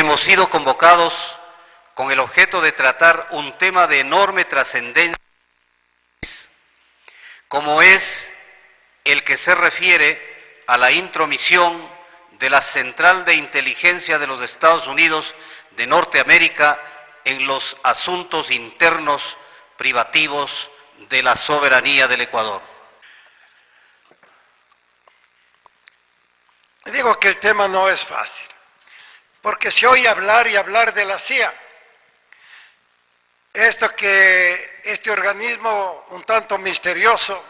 hemos sido convocados con el objeto de tratar un tema de enorme trascendencia, como es el que se refiere a la intromisión de la Central de Inteligencia de los Estados Unidos de Norteamérica en los asuntos internos privativos de la soberanía del Ecuador. Digo que el tema no es fácil, porque se oye hablar y hablar de la CIA, este organismo un tanto misterioso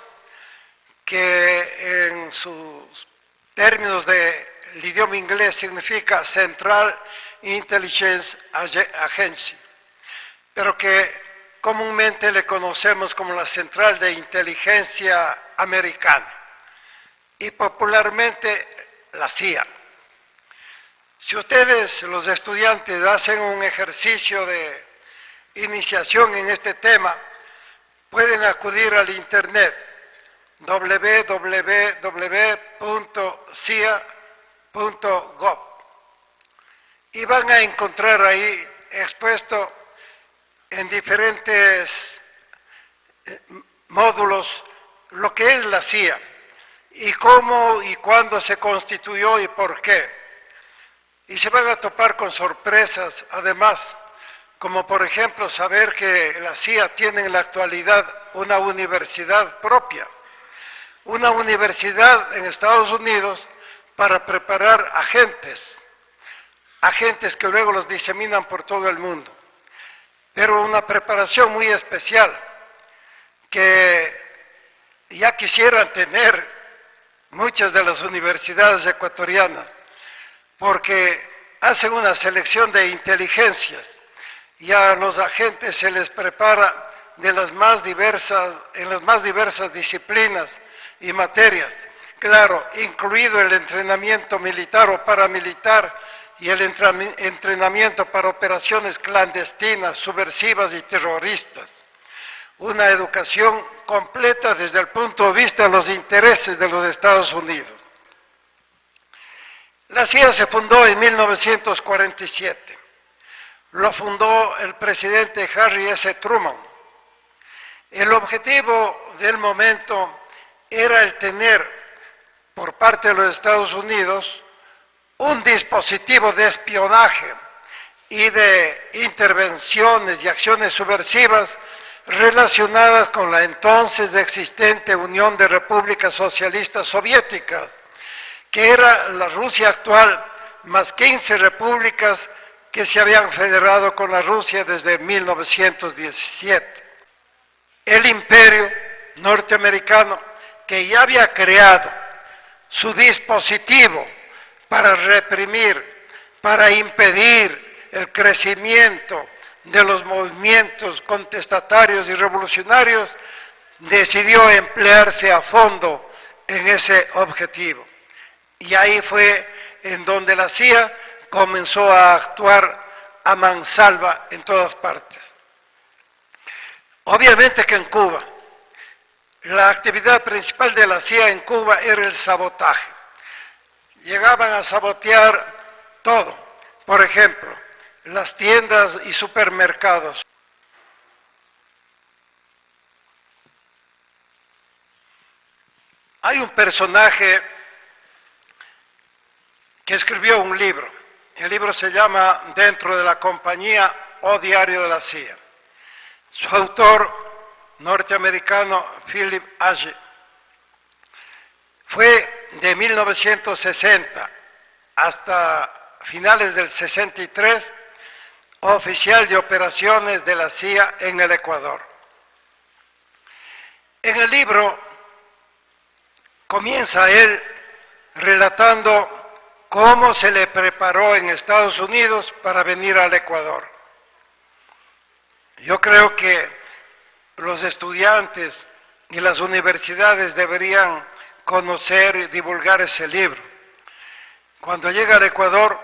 que en sus términos del idioma inglés significa Central Intelligence Agency, pero que comúnmente le conocemos como la Central de Inteligencia Americana y popularmente la CIA. Si ustedes, los estudiantes, hacen un ejercicio de iniciación en este tema, pueden acudir al internet www.cia.gov y van a encontrar ahí expuesto en diferentes módulos lo que es la CIA y cómo y cuándo se constituyó y por qué. Y se van a topar con sorpresas, además, como por ejemplo saber que la CIA tiene en la actualidad una universidad propia, una universidad en Estados Unidos para preparar agentes que luego los diseminan por todo el mundo, pero una preparación muy especial que ya quisieran tener muchas de las universidades ecuatorianas, porque hacen una selección de inteligencias y a los agentes se les prepara en las más diversas disciplinas y materias, claro, incluido el entrenamiento militar o paramilitar y el entrenamiento para operaciones clandestinas, subversivas y terroristas. Una educación completa desde el punto de vista de los intereses de los Estados Unidos. La CIA se fundó en 1947. Lo fundó el presidente Harry S. Truman. El objetivo del momento era el tener, por parte de los Estados Unidos, un dispositivo de espionaje y de intervenciones y acciones subversivas relacionadas con la entonces existente Unión de Repúblicas Socialistas Soviéticas, que era la Rusia actual, más 15 repúblicas que se habían federado con la Rusia desde 1917. El imperio norteamericano, que ya había creado su dispositivo para reprimir, para impedir el crecimiento de los movimientos contestatarios y revolucionarios, decidió emplearse a fondo en ese objetivo. Y ahí fue en donde la CIA comenzó a actuar a mansalva en todas partes. Obviamente que en Cuba, la actividad principal de la CIA en Cuba era el sabotaje. Llegaban a sabotear todo, por ejemplo, las tiendas y supermercados. Hay un personaje que escribió un libro. El libro se llama Dentro de la compañía o Diario de la CIA. Su autor, norteamericano Philip Agee, fue de 1960 hasta finales del 63 oficial de operaciones de la CIA en el Ecuador. En el libro comienza él relatando cómo se le preparó en Estados Unidos para venir al Ecuador. Yo creo que los estudiantes y las universidades deberían conocer y divulgar ese libro. Cuando llega al Ecuador,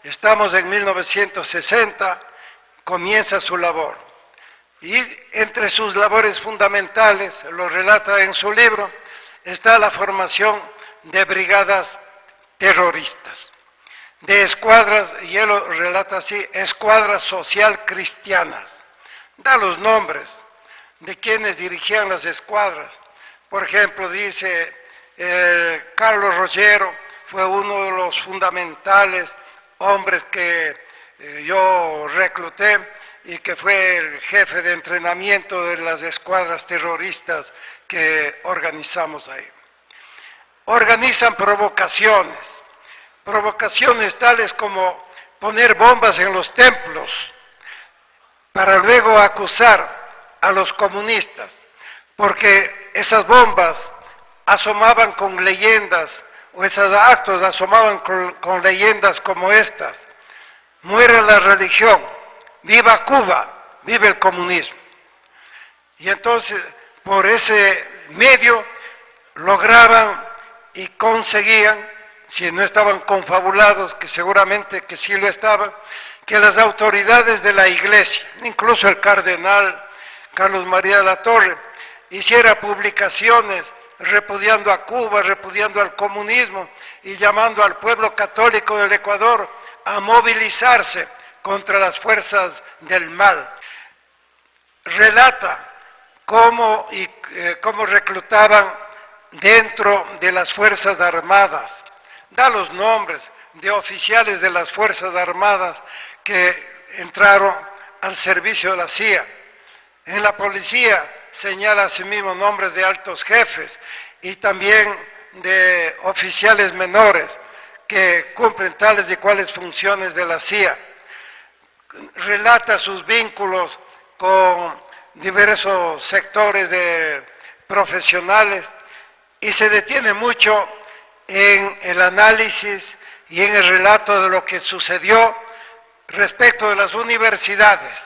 estamos en 1960, comienza su labor. Y entre sus labores fundamentales, lo relata en su libro, está la formación de brigadas terroristas. de escuadras, y él lo relata así, escuadras social cristianas. Da los nombres de quienes dirigían las escuadras. Por ejemplo, dice Carlos Rogero fue uno de los fundamentales hombres que yo recluté y que fue el jefe de entrenamiento de las escuadras terroristas que organizamos ahí. Organizan provocaciones tales como poner bombas en los templos para luego acusar a los comunistas, porque esas bombas asomaban con leyendas, o esos actos asomaban con leyendas como estas: muere la religión, viva Cuba, vive el comunismo. Y entonces, por ese medio, lograban y conseguían, si no estaban confabulados, que seguramente que sí lo estaban, que las autoridades de la Iglesia, incluso el cardenal Carlos María de la Torre, hiciera publicaciones repudiando a Cuba, repudiando al comunismo y llamando al pueblo católico del Ecuador a movilizarse contra las fuerzas del mal. Relata cómo reclutaban dentro de las Fuerzas Armadas. Da los nombres de oficiales de las Fuerzas Armadas que entraron al servicio de la CIA. En la policía señala asimismo nombres de altos jefes y también de oficiales menores que cumplen tales y cuales funciones de la CIA. Relata sus vínculos con diversos sectores profesionales y se detiene mucho en el análisis y en el relato de lo que sucedió respecto de las universidades,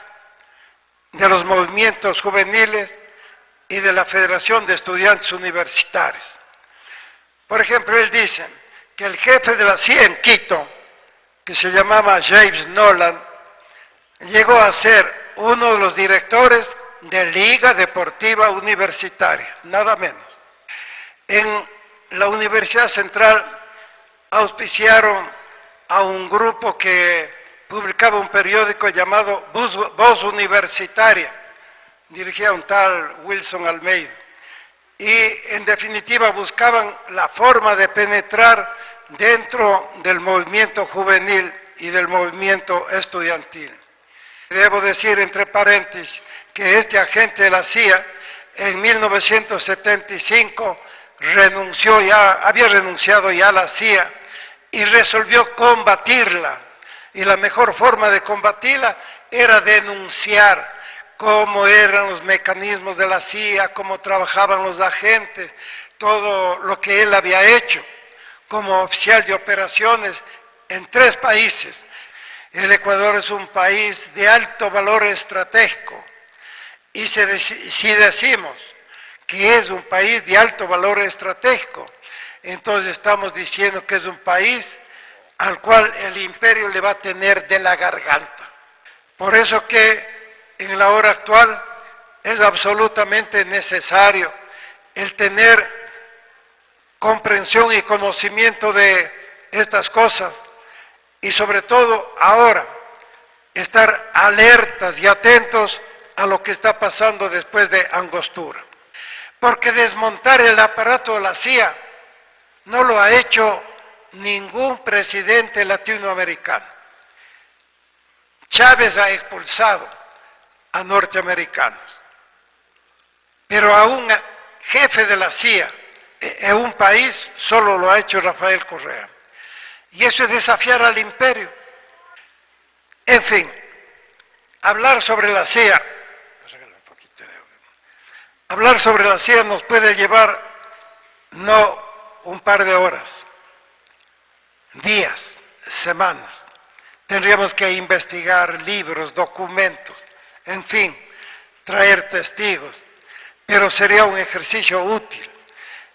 de los movimientos juveniles y de la Federación de Estudiantes Universitarios. Por ejemplo, él dice que el jefe de la CIA en Quito, que se llamaba James Nolan, llegó a ser uno de los directores de Liga Deportiva Universitaria, nada menos. En la Universidad Central auspiciaron a un grupo que publicaba un periódico llamado Voz Universitaria, dirigía a un tal Wilson Almeida, y en definitiva buscaban la forma de penetrar dentro del movimiento juvenil y del movimiento estudiantil. Debo decir entre paréntesis que este agente de la CIA en 1975 había renunciado ya a la CIA y resolvió combatirla. Y la mejor forma de combatirla era denunciar cómo eran los mecanismos de la CIA, cómo trabajaban los agentes, todo lo que él había hecho como oficial de operaciones en 3 países. El Ecuador es un país de alto valor estratégico y si decimos que es un país de alto valor estratégico, entonces estamos diciendo que es un país al cual el imperio le va a tener de la garganta. Por eso que en la hora actual es absolutamente necesario el tener comprensión y conocimiento de estas cosas y sobre todo ahora estar alertas y atentos a lo que está pasando después de Angostura. Porque desmontar el aparato de la CIA no lo ha hecho ningún presidente latinoamericano. Chávez ha expulsado a norteamericanos, pero a un jefe de la CIA en un país solo lo ha hecho Rafael Correa. Y eso es desafiar al imperio. En fin, hablar sobre la CIA, nos puede llevar no un par de horas, días, semanas. Tendríamos que investigar libros, documentos, en fin, traer testigos, pero sería un ejercicio útil.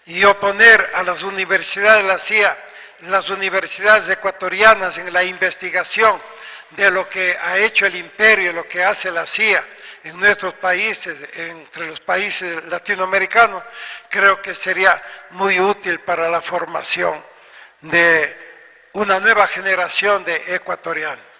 Y oponer a las universidades de la CIA, las universidades ecuatorianas en la investigación de lo que ha hecho el imperio, lo que hace la CIA en nuestros países, entre los países latinoamericanos, creo que sería muy útil para la formación de una nueva generación de ecuatorianos.